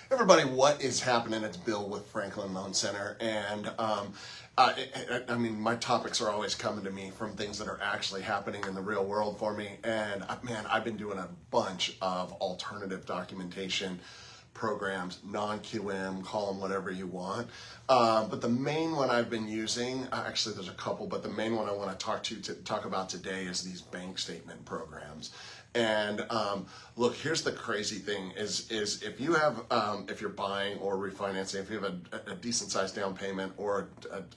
Everybody, what is happening? It's Bill with Franklin Loan Center, and I mean, my topics are always coming to me from things that are actually happening in the real world for me. And man, I've been doing a bunch of alternative documentation programs, non-QM, call them whatever you want. But the main one I've been using, actually there's a couple, but the main one I want to talk about today is these bank statement programs. And look, here's the crazy thing: is if you have, if you're buying or refinancing, if you have a decent sized down payment or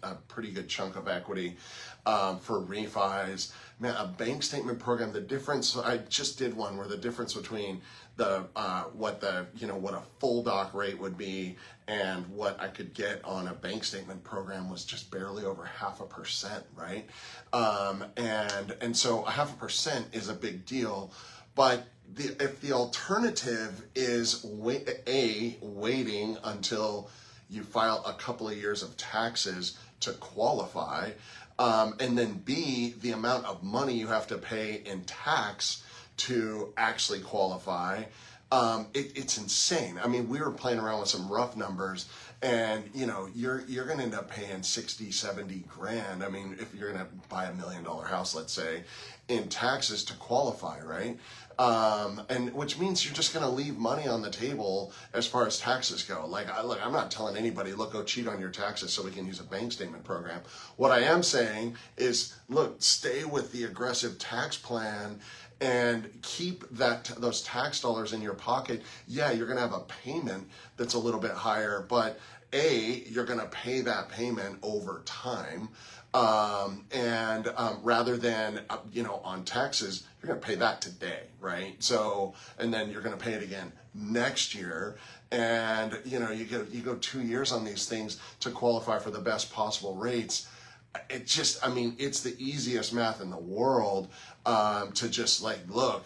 a pretty good chunk of equity for refis, man, a bank statement program. The difference, I just did one where the difference between the what a full doc rate would be and what I could get on a bank statement program was just barely over 0.5%, right? And so 0.5% is a big deal, but if the alternative is waiting until you file a couple of years of taxes to qualify, and then B, the amount of money you have to pay in tax to actually qualify, it's insane. I mean, we were playing around with some rough numbers, and you're going to end up paying 60, 70 grand. I mean, if you're going to buy $1 million house, let's say, in taxes to qualify, right? And which means you're just going to leave money on the table as far as taxes go. Look, I'm not telling anybody, look, go cheat on your taxes so we can use a bank statement program. What I am saying is, look, stay with the aggressive tax plan and keep those tax dollars in your pocket. Yeah, you're going to have a payment that's a little bit higher, but you're going to pay that payment over time. Rather than, on taxes, you're going to pay that today, right? So, and then you're going to pay it again next year. And, you go 2 years on these things to qualify for the best possible rates. It's the easiest math in the world, to just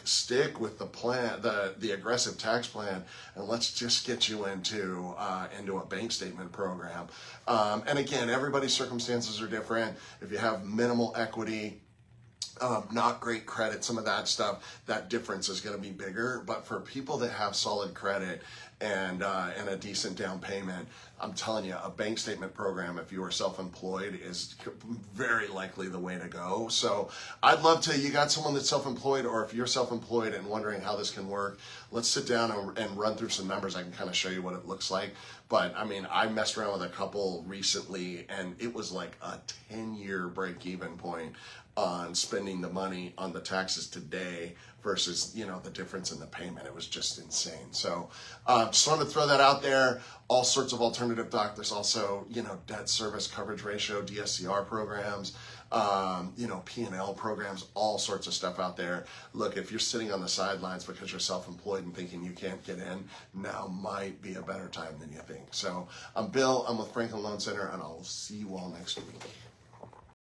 stick with the plan, the aggressive tax plan, and let's just get you into a bank statement program. And again, everybody's circumstances are different. If you have minimal equity, not great credit, some of that stuff, that difference is going to be bigger. But for people that have solid credit and a decent down payment, I'm telling you, a bank statement program, if you are self-employed, is very likely the way to go. So I'd love to, you got someone that's self-employed, or if you're self-employed and wondering how this can work, let's sit down and run through some numbers. I can kind of show you what it looks like. But I mean, I messed around with a couple recently, and it was like a 10-year break-even point on spending the money on the taxes today versus, the difference in the payment. It was just insane. So just wanted to throw that out there. All sorts of alternative doc. There's also, debt service coverage ratio, DSCR programs, P&L programs, all sorts of stuff out there. Look, if you're sitting on the sidelines because you're self-employed and thinking you can't get in, now might be a better time than you think. So I'm Bill, I'm with Franklin Loan Center, and I'll see you all next week.